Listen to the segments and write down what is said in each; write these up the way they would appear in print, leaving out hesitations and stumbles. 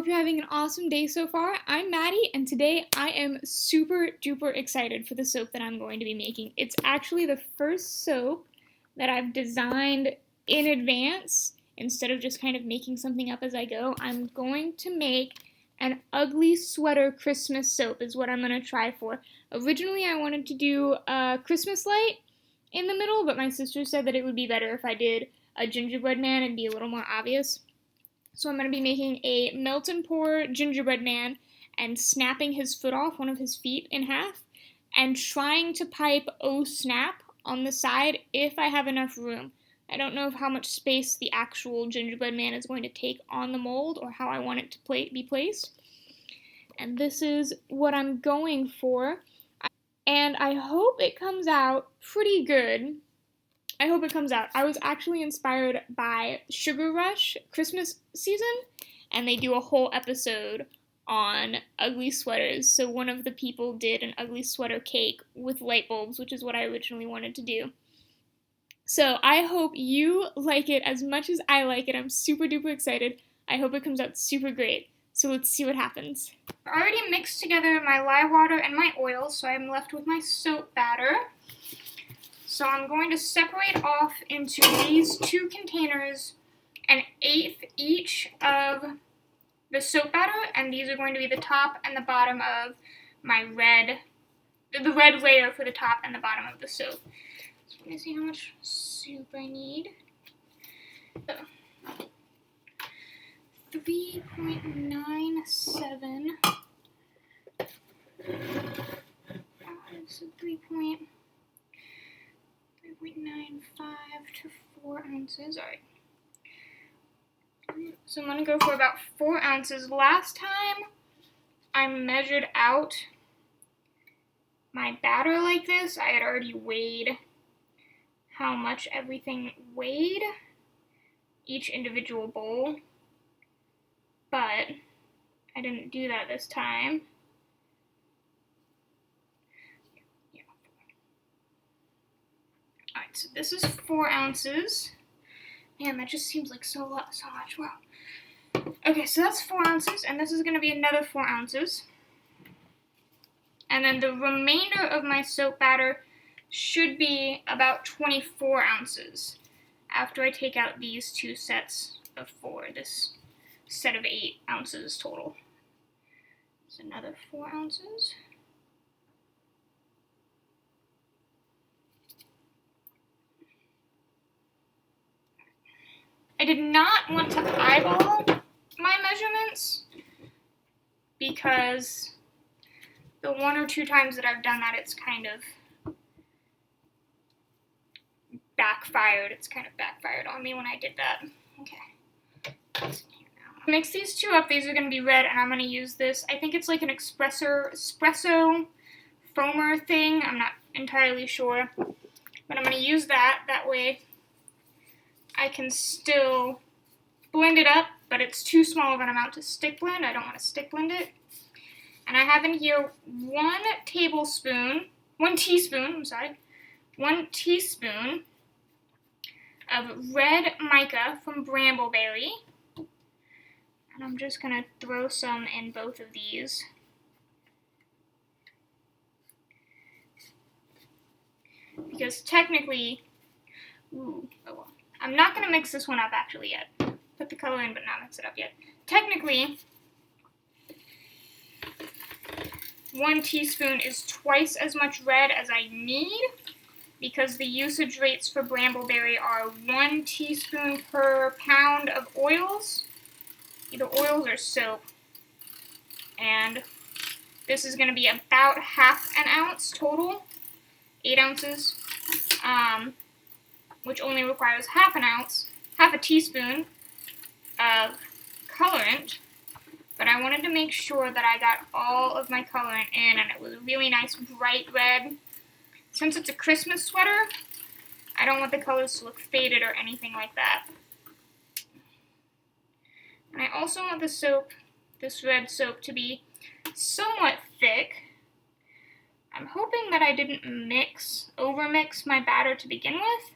hope you're having an awesome day so far. I'm Maddie, and today I am super duper excited for the soap that I'm going to be making. It's actually the first soap that I've designed in advance instead of just kind of making something up as I go. I'm going to make an ugly sweater Christmas soap is what I'm going to try for. Originally I wanted to do a Christmas light in the middle, but my sister said that it would be better if I did a gingerbread man and be a little more obvious. So I'm going to be making a melt and pour gingerbread man and snapping his foot off, one of his feet, in half, and trying to pipe "Oh Snap" on the side if I have enough room. I don't know how much space the actual gingerbread man is going to take on the mold or how I want it to be placed. And this is what I'm going for. And I hope it comes out pretty good. I hope it comes out. I was actually inspired by Sugar Rush Christmas season, and they do a whole episode on ugly sweaters. So one of the people did an ugly sweater cake with light bulbs, which is what I originally wanted to do. So I hope you like it as much as I like it. I'm super duper excited. I hope it comes out super great. So let's see what happens. I already mixed together my lye water and my oil, so I'm left with my soap batter. So I'm going to separate off into these two containers an eighth each of the soap batter, and these are going to be the top and the bottom of my the red layer for the top and the bottom of the soap. So let me see how much soup I need. 3.97. So 3.95 to 4 ounces. Alright. So I'm going to go for about 4 ounces. Last time I measured out my batter like this, I had already weighed how much everything weighed, each individual bowl, but I didn't do that this time. Alright, so this is 4 ounces. Man, that just seems like so much. Wow. Okay, so that's 4 ounces, and this is going to be another 4 ounces. And then the remainder of my soap batter should be about 24 ounces after I take out these two sets of 4, this set of 8 ounces total. So another 4 ounces. I did not want to eyeball my measurements because the 1 or 2 times that I've done that, it's kind of backfired. It's kind of backfired on me when I did that. Okay. Mix these two up. These are going to be red, and I'm going to use this. I think it's like an espresso foamer thing. I'm not entirely sure. But I'm going to use that. That way I can still blend it up, but it's too small of an amount to stick blend. I don't want to stick blend it. And I have in here 1 teaspoon of red mica from Brambleberry. And I'm just going to throw some in both of these. Because technically, I'm not going to mix this one up actually yet. Put the color in but not mix it up yet. Technically, 1 teaspoon is twice as much red as I need because the usage rates for Brambleberry are 1 teaspoon per pound of oils, either oils or soap. And this is going to be about half an ounce total, 8 ounces, which only requires half a teaspoon of colorant. But I wanted to make sure that I got all of my colorant in, and it was a really nice bright red. Since it's a Christmas sweater, I don't want the colors to look faded or anything like that. And I also want the soap, this red soap, to be somewhat thick. I'm hoping that I didn't overmix my batter to begin with.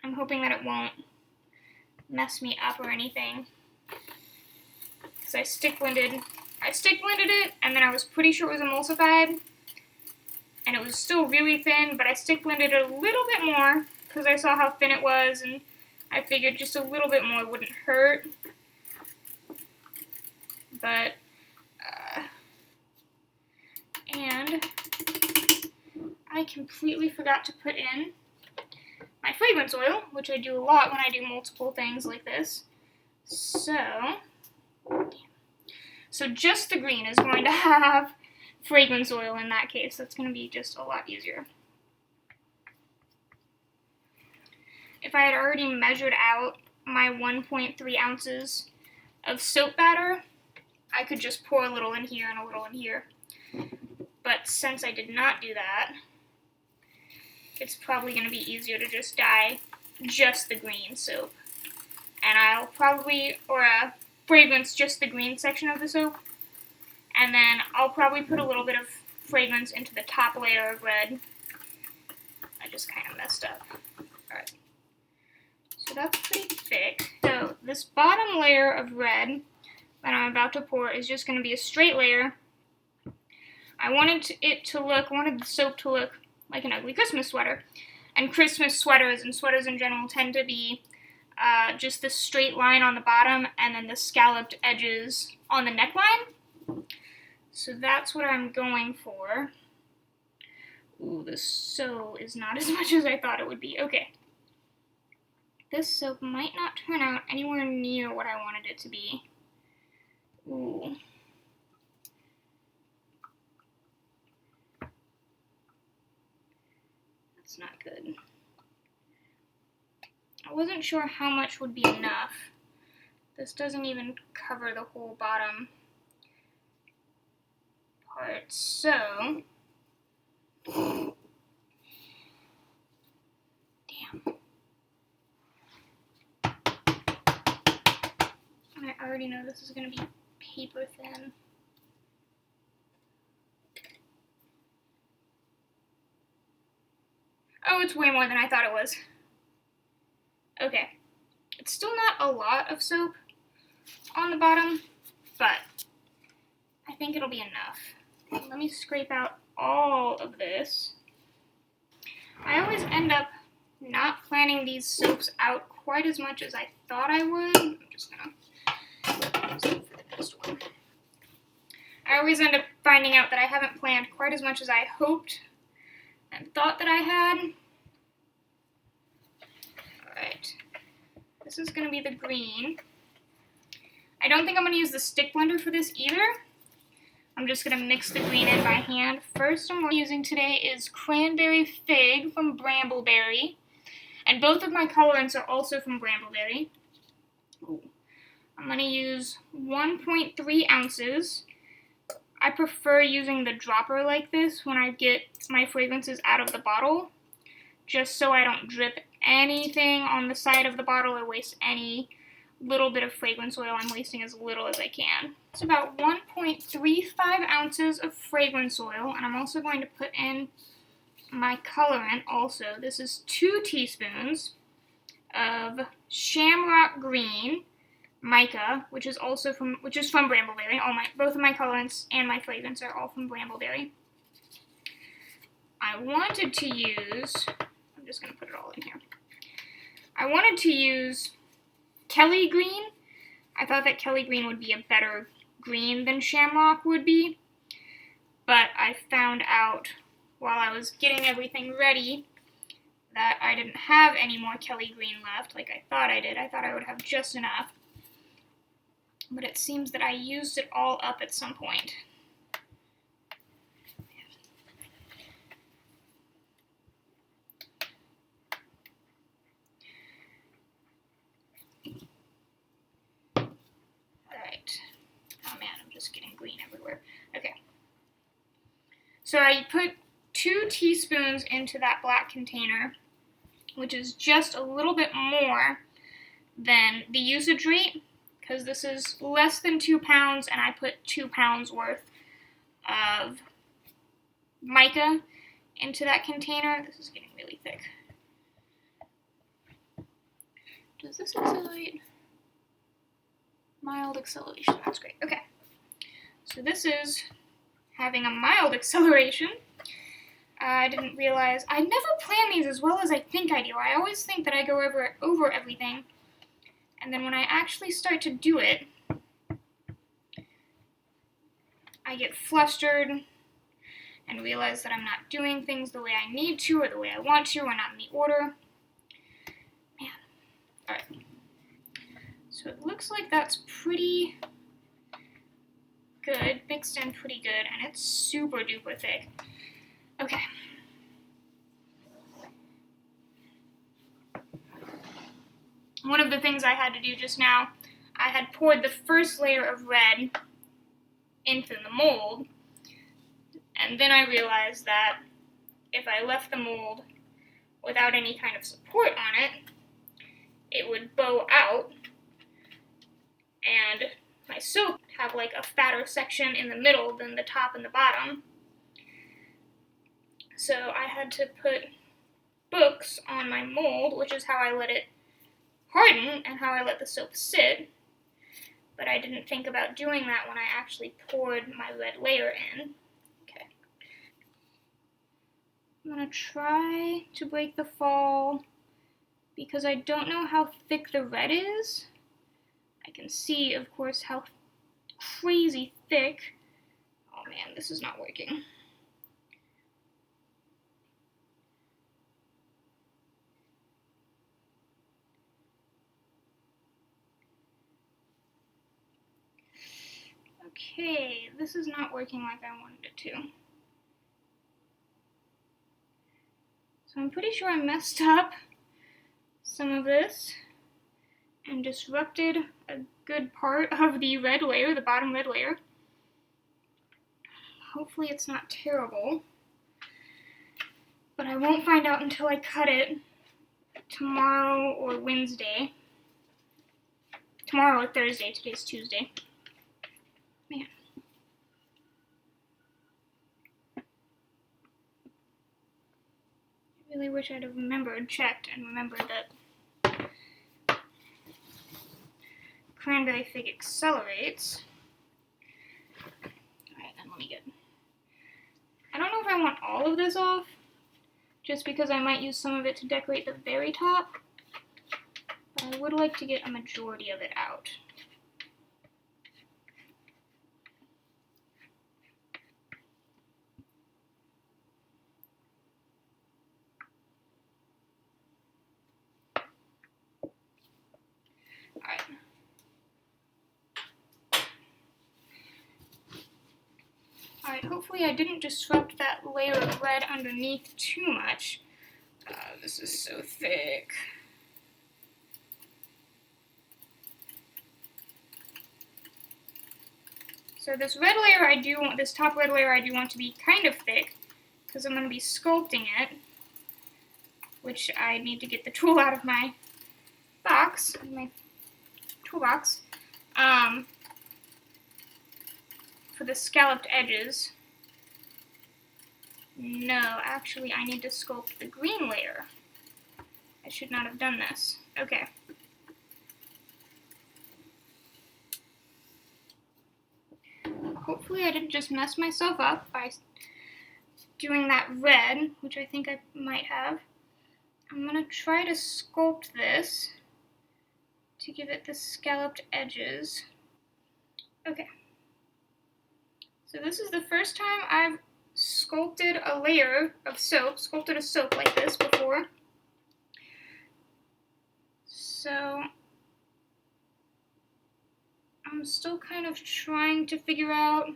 I'm hoping that it won't mess me up or anything. because I stick blended it, and then I was pretty sure it was emulsified, and it was still really thin, but I stick blended it a little bit more because I saw how thin it was, and I figured just a little bit more wouldn't hurt. But and I completely forgot to put in my fragrance oil, which I do a lot when I do multiple things like this. So just the green is going to have fragrance oil in that case. That's going to be just a lot easier. If I had already measured out my 1.3 ounces of soap batter, I could just pour a little in here and a little in here. But since I did not do that, it's probably going to be easier to just dye just the green soap. And I'll probably, or fragrance just the green section of the soap. And then I'll probably put a little bit of fragrance into the top layer of red. I just kind of messed up. Alright. So that's pretty thick. So this bottom layer of red that I'm about to pour is just going to be a straight layer. I wanted the soap to look like an ugly Christmas sweater. And Christmas sweaters and sweaters in general tend to be just the straight line on the bottom and then the scalloped edges on the neckline. So that's what I'm going for. Ooh, this so is not as much as I thought it would be. Okay. This soap might not turn out anywhere near what I wanted it to be. Ooh. That's not good. I wasn't sure how much would be enough. This doesn't even cover the whole bottom part, so damn. I already know this is going to be paper thin. Oh, it's way more than I thought it was. Okay. It's still not a lot of soap on the bottom, but I think it'll be enough. Let me scrape out all of this. I always end up not planning these soaps out quite as much as I thought I would. I'm just gonna save for the next one. I always end up finding out that I haven't planned quite as much as I hoped and thought that I had. Alright. This is going to be the green. I don't think I'm going to use the stick blender for this either. I'm just going to mix the green in by hand. First one we're using today is Cranberry Fig from Brambleberry. And both of my colorants are also from Brambleberry. Ooh. I'm going to use 1.3 ounces. I prefer using the dropper like this when I get my fragrances out of the bottle, just so I don't drip anything on the side of the bottle or waste any little bit of fragrance oil. I'm wasting as little as I can. It's about 1.35 ounces of fragrance oil, and I'm also going to put in my colorant also. This is 2 teaspoons of Shamrock Green Mica, which is from Brambleberry. Both of my colorants and my fragrance are all from Brambleberry. I wanted to use, I'm just going to put it all in here. I wanted to use Kelly Green. I thought that Kelly Green would be a better green than Shamrock would be, but I found out while I was getting everything ready that I didn't have any more Kelly Green left like I thought I did. I thought I would have just enough. But it seems that I used it all up at some point. Alright. Oh man, I'm just getting green everywhere. Okay. So I put 2 teaspoons into that black container, which is just a little bit more than the usage rate, because this is less than 2 pounds, and I put 2 pounds worth of mica into that container. This is getting really thick. Does this exfoliate mild Mild acceleration, that's great. Okay, so this is having a mild acceleration. I didn't realize, I never plan these as well as I think I do. I always think that I go over everything, and then when I actually start to do it, I get flustered and realize that I'm not doing things the way I need to, or the way I want to, or not in the order. Man. Alright. So it looks like that's pretty good, mixed in pretty good, and it's super duper thick. Okay. One of the things I had to do just now, I had poured the first layer of red into the mold, and then I realized that if I left the mold without any kind of support on it, it would bow out, and my soap would have like a fatter section in the middle than the top and the bottom. So I had to put books on my mold, which is how I let it harden and how I let the soap sit. But I didn't think about doing that when I actually poured my red layer in. Okay. I'm going to try to break the fall because I don't know how thick the red is. I can see, of course, how crazy thick. Oh man, this is not working. Okay, this is not working like I wanted it to. So I'm pretty sure I messed up some of this and disrupted a good part of the red layer, the bottom red layer. Hopefully it's not terrible, but I won't find out until I cut it tomorrow or Wednesday. Tomorrow or Thursday, today's Tuesday. Man. I really wish I'd have checked and remembered that Cranberry Fig accelerates. Alright, then let me get... I don't know if I want all of this off, just because I might use some of it to decorate the very top, but I would like to get a majority of it out. Alright. Alright, hopefully I didn't disrupt that layer of red underneath too much. This is so thick. So this red layer this top red layer I do want to be kind of thick, because I'm going to be sculpting it, which I need to get the tool out of my box, my toolbox, for the scalloped edges. No, actually I need to sculpt the green layer. I should not have done this. Okay. Hopefully I didn't just mess myself up by doing that red, which I think I might have. I'm going to try to sculpt this to give it the scalloped edges. Okay. So this is the first time I've sculpted a layer of soap, sculpted a soap like this before. So I'm still kind of trying to figure out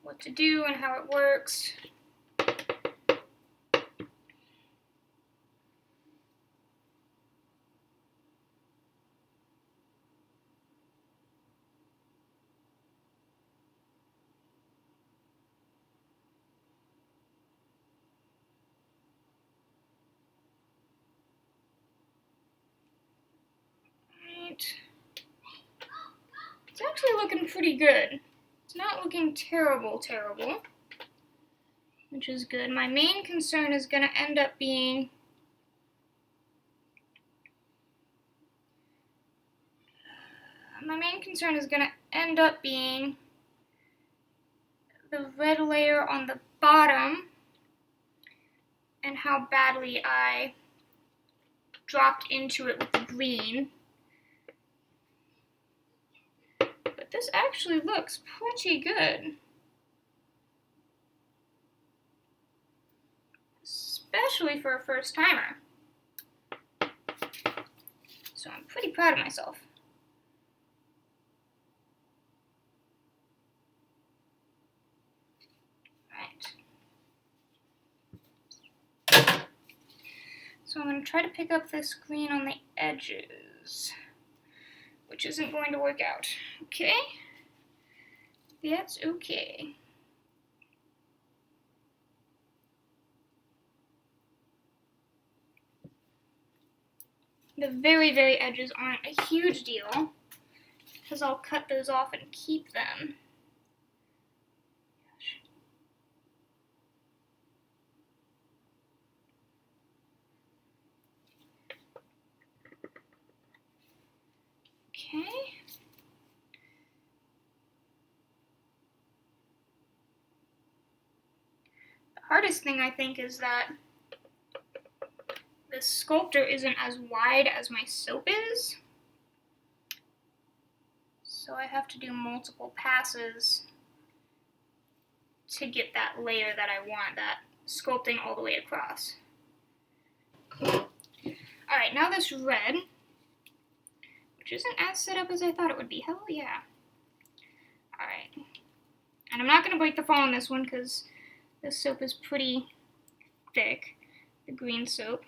what to do and how it works. It's actually looking pretty good. It's not looking terrible, which is good. My main concern is going to end up being My main concern is going to end up being the red layer on the bottom and how badly I dropped into it with the green. But this actually looks pretty good. Especially for a first timer. So I'm pretty proud of myself. Right. So I'm going to try to pick up this green on the edges, which isn't going to work out. Okay? That's okay. The very, very edges aren't a huge deal, because I'll cut those off and keep them. Okay. The hardest thing, I think, is that the sculptor isn't as wide as my soap is. So I have to do multiple passes to get that layer that I want, that sculpting all the way across. Alright, now this red, which isn't as set up as I thought it would be. Hell yeah. Alright. And I'm not going to break the fall on this one because this soap is pretty thick, the green soap.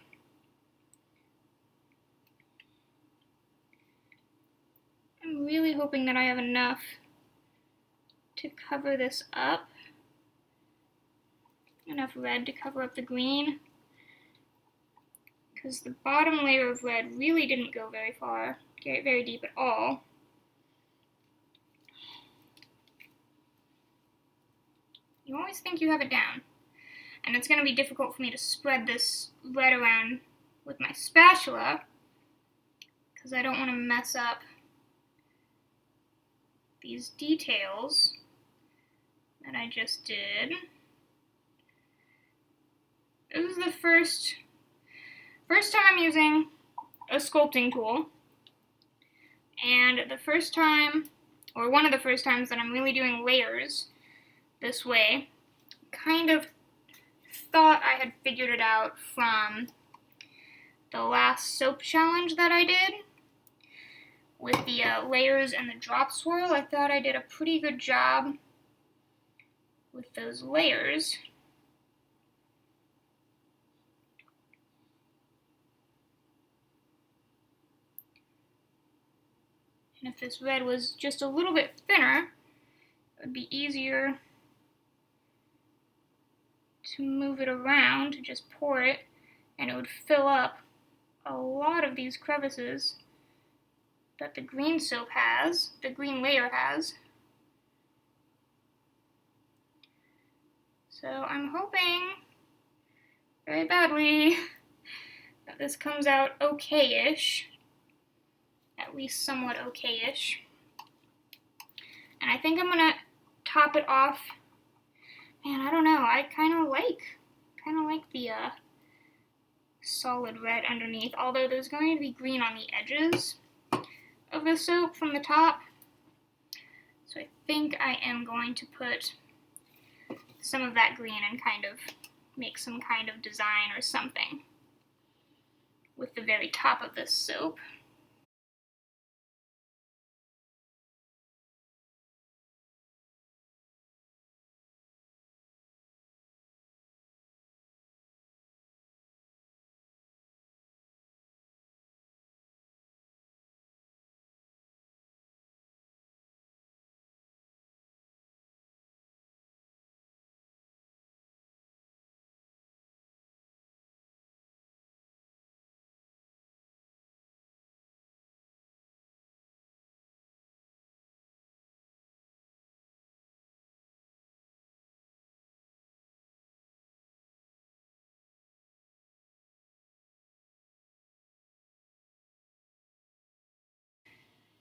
I'm really hoping that I have enough to cover this up. Enough red to cover up the green. Because the bottom layer of red really didn't go very far, very deep at all. You always think you have it down. And it's going to be difficult for me to spread this red around with my spatula, because I don't want to mess up these details that I just did. This is the first time I'm using a sculpting tool, and the first time, or one of the first times that I'm really doing layers this way. Kind of thought I had figured it out from the last soap challenge that I did with the layers and the drop swirl. I thought I did a pretty good job with those layers. And if this red was just a little bit thinner, it would be easier to move it around, to just pour it, and it would fill up a lot of these crevices that the green soap has, the green layer has. So I'm hoping very badly that this comes out okay-ish, at least somewhat okay-ish. And I think I'm gonna top it off. Man, I don't know, I kind of like the solid red underneath, although there's going to be green on the edges of the soap from the top. So I think I am going to put some of that green and kind of make some kind of design or something with the very top of this soap.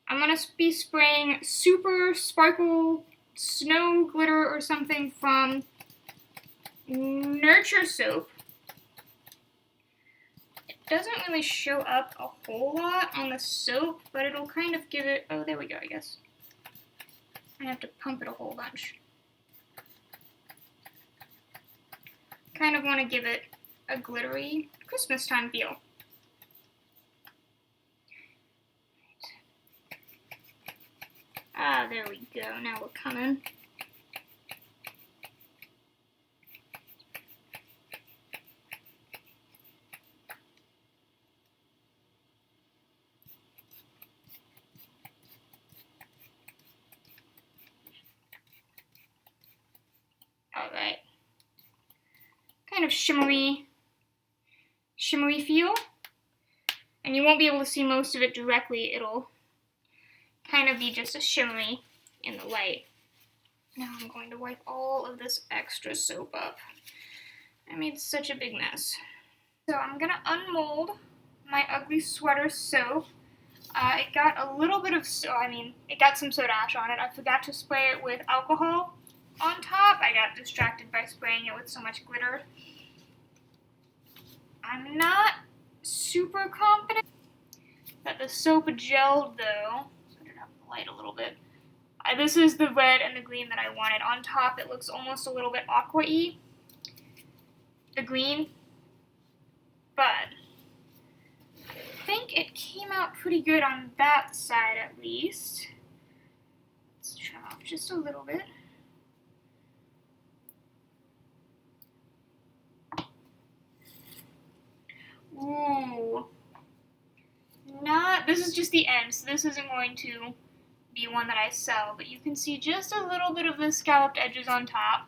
I'm going to be spraying Super Sparkle Snow Glitter or something from Nurture Soap. It doesn't really show up a whole lot on the soap, but it'll kind of give it, oh, there we go, I guess. I have to pump it a whole bunch. Kind of want to give it a glittery Christmas time feel. Ah, there we go. Now we're coming. Alright. Kind of shimmery feel. And you won't be able to see most of it directly. It'll kind of be just a shimmery in the light. Now I'm going to wipe all of this extra soap up. I made such a big mess. So I'm going to unmold my ugly sweater soap. It got a little bit of, it got some soda ash on it. I forgot to spray it with alcohol on top. I got distracted by spraying it with so much glitter. I'm not super confident that the soap gelled though. Put it up in the light a little bit. This is the red and the green that I wanted. On top it looks almost a little bit aqua-y, the green, but I think it came out pretty good on that side at least. Let's trim off just a little bit. Ooh. This is just the end, so this isn't going to be one that I sell, but you can see just a little bit of the scalloped edges on top.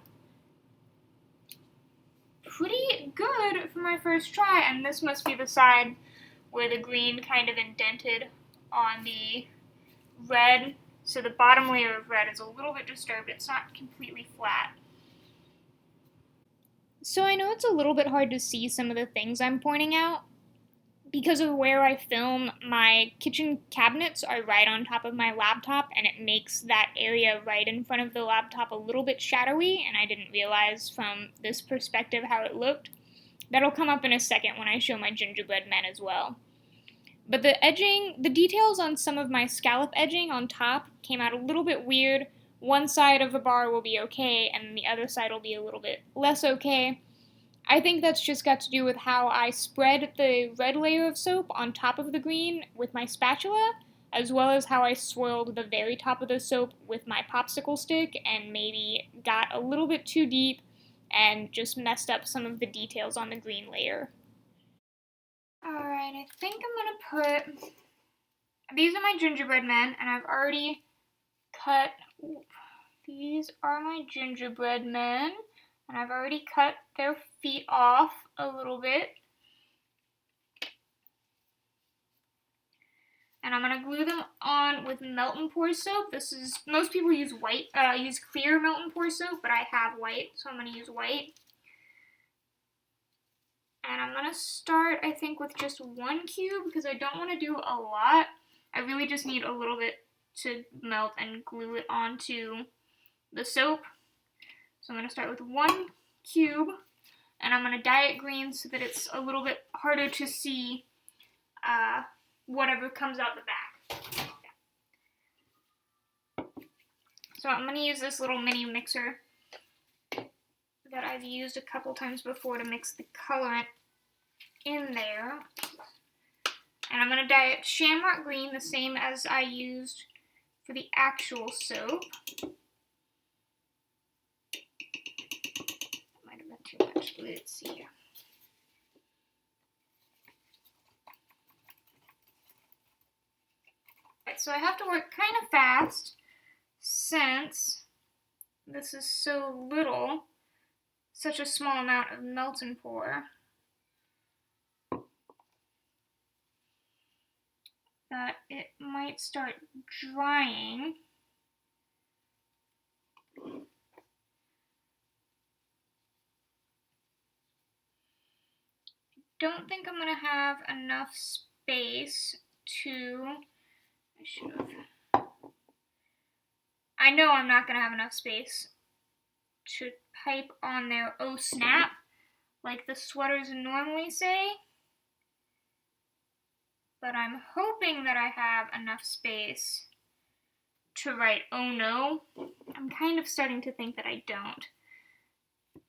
Pretty good for my first try, and this must be the side where the green kind of indented on the red, so the bottom layer of red is a little bit disturbed. It's not completely flat. So I know it's a little bit hard to see some of the things I'm pointing out. Because of where I film, my kitchen cabinets are right on top of my laptop, and it makes that area right in front of the laptop a little bit shadowy, and I didn't realize from this perspective how it looked. That'll come up in a second when I show my gingerbread men as well. But the edging, the details on some of my scallop edging on top came out a little bit weird. One side of the bar will be okay, and the other side will be a little bit less okay. I think that's just got to do with how I spread the red layer of soap on top of the green with my spatula, as well as how I swirled the very top of the soap with my popsicle stick and maybe got a little bit too deep and just messed up some of the details on the green layer. Alright, I think I'm gonna put, these are my gingerbread men, and I've already cut, these are my gingerbread men. And I've already cut their feet off a little bit. And I'm gonna glue them on with melt and pour soap. This is, most people use white, use clear melt and pour soap, but I have white, so I'm gonna use white. And I'm gonna start, I think, with just one cube because I don't want to do a lot. I really just need a little bit to melt and glue it onto the soap. So I'm going to start with one cube, and I'm going to dye it green so that it's a little bit harder to see whatever comes out the back. So I'm going to use this little mini mixer that I've used a couple times before to mix the colorant in there. And I'm going to dye it shamrock green, the same as I used for the actual soap. Too much. Let's see. Right, so I have to work kind of fast since this is so little, such a small amount of melt and pour, that it might start drying. Don't think I'm going to have enough space to I should have. I know I'm not going to have enough space to pipe on there, oh snap, like the sweaters normally say. But I'm hoping that I have enough space to write oh no. I'm kind of starting to think that I don't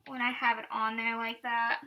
when I have it on there like that.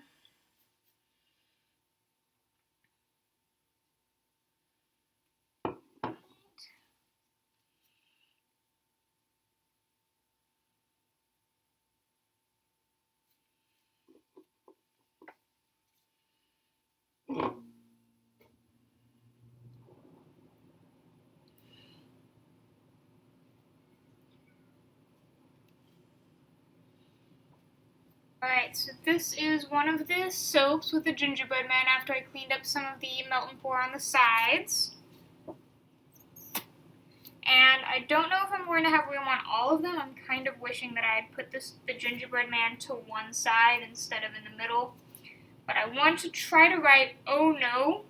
Alright, so this is one of the soaps with the gingerbread man after I cleaned up some of the melt and pour on the sides. And I don't know if I'm going to have room on all of them. I'm kind of wishing that I had put the gingerbread man to one side instead of in the middle. But I want to try to write oh no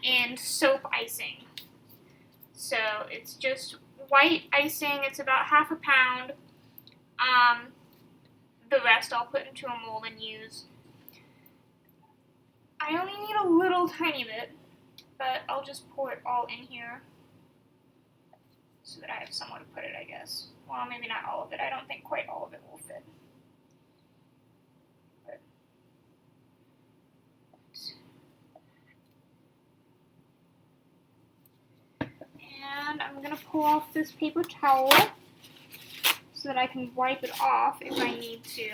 in soap icing. So it's just white icing. It's about half a pound. The rest I'll put into a mold and use. I only need a little tiny bit, but I'll just pour it all in here so that I have somewhere to put it, I guess. Well, maybe not all of it. I don't think quite all of it will fit. And I'm going to pull off this paper towel so that I can wipe it off if I need to.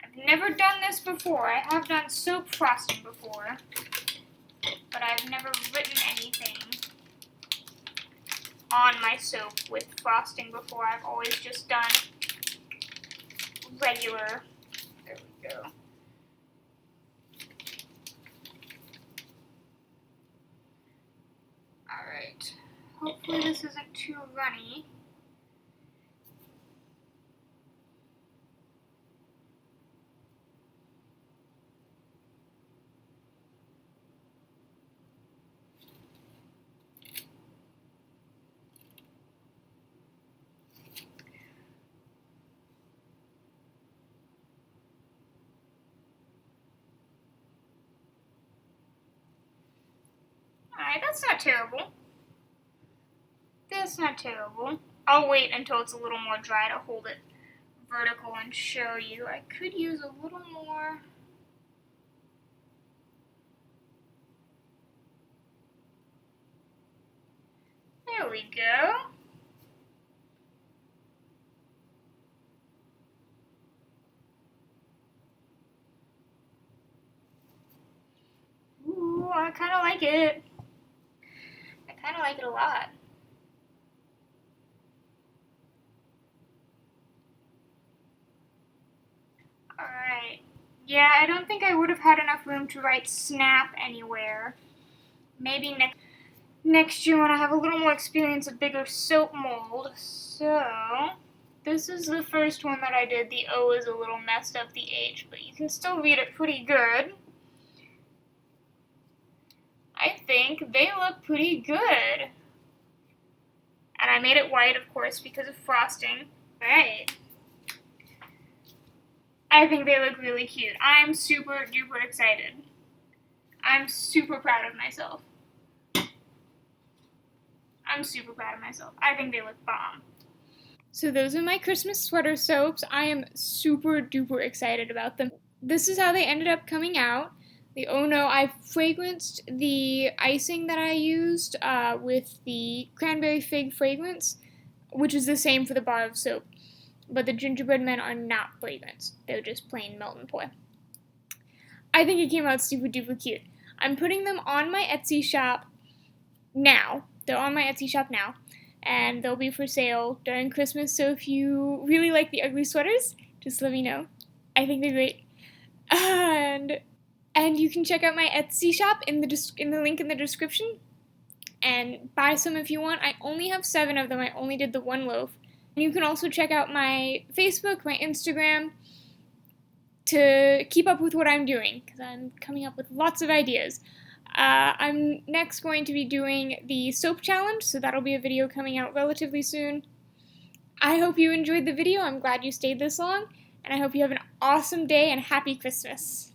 I've never done this before. I have done soap frosting before, but I've never written anything on my soap with frosting before. I've always just done regular. There we go. Alright. Hopefully this isn't too runny. Alright, that's not terrible. That's not terrible. I'll wait until it's a little more dry to hold it vertical and show you. I could use a little more. There we go. Ooh, I kind of like it. I kind of like it a lot. Alright. Yeah, I don't think I would have had enough room to write snap anywhere. Maybe next year when I have a little more experience, a bigger soap mold. So, this is the first one that I did. The O is a little messed up, the H, but you can still read it pretty good. I think they look pretty good. And I made it white, of course, because of frosting. Alright. I think they look really cute. I'm super duper excited. I'm super proud of myself. I'm super proud of myself. I think they look bomb. So those are my Christmas sweater soaps. I am super duper excited about them. This is how they ended up coming out. The oh no, I fragranced the icing that I used with the Cranberry Fig fragrance, which is the same for the bar of soap. But the gingerbread men are not fragranced. They're just plain melt and pour. I think it came out super duper cute. I'm putting them on my Etsy shop now. They're on my Etsy shop now. And they'll be for sale during Christmas. So if you really like the ugly sweaters, just let me know. I think they're great. And you can check out my Etsy shop in the link in the description. And buy some if you want. I only have 7 of them. I only did the 1 loaf. And you can also check out my Facebook, my Instagram, to keep up with what I'm doing, because I'm coming up with lots of ideas. I'm next going to be doing the soap challenge, so that'll be a video coming out relatively soon. I hope you enjoyed the video. I'm glad you stayed this long, and I hope you have an awesome day and happy Christmas.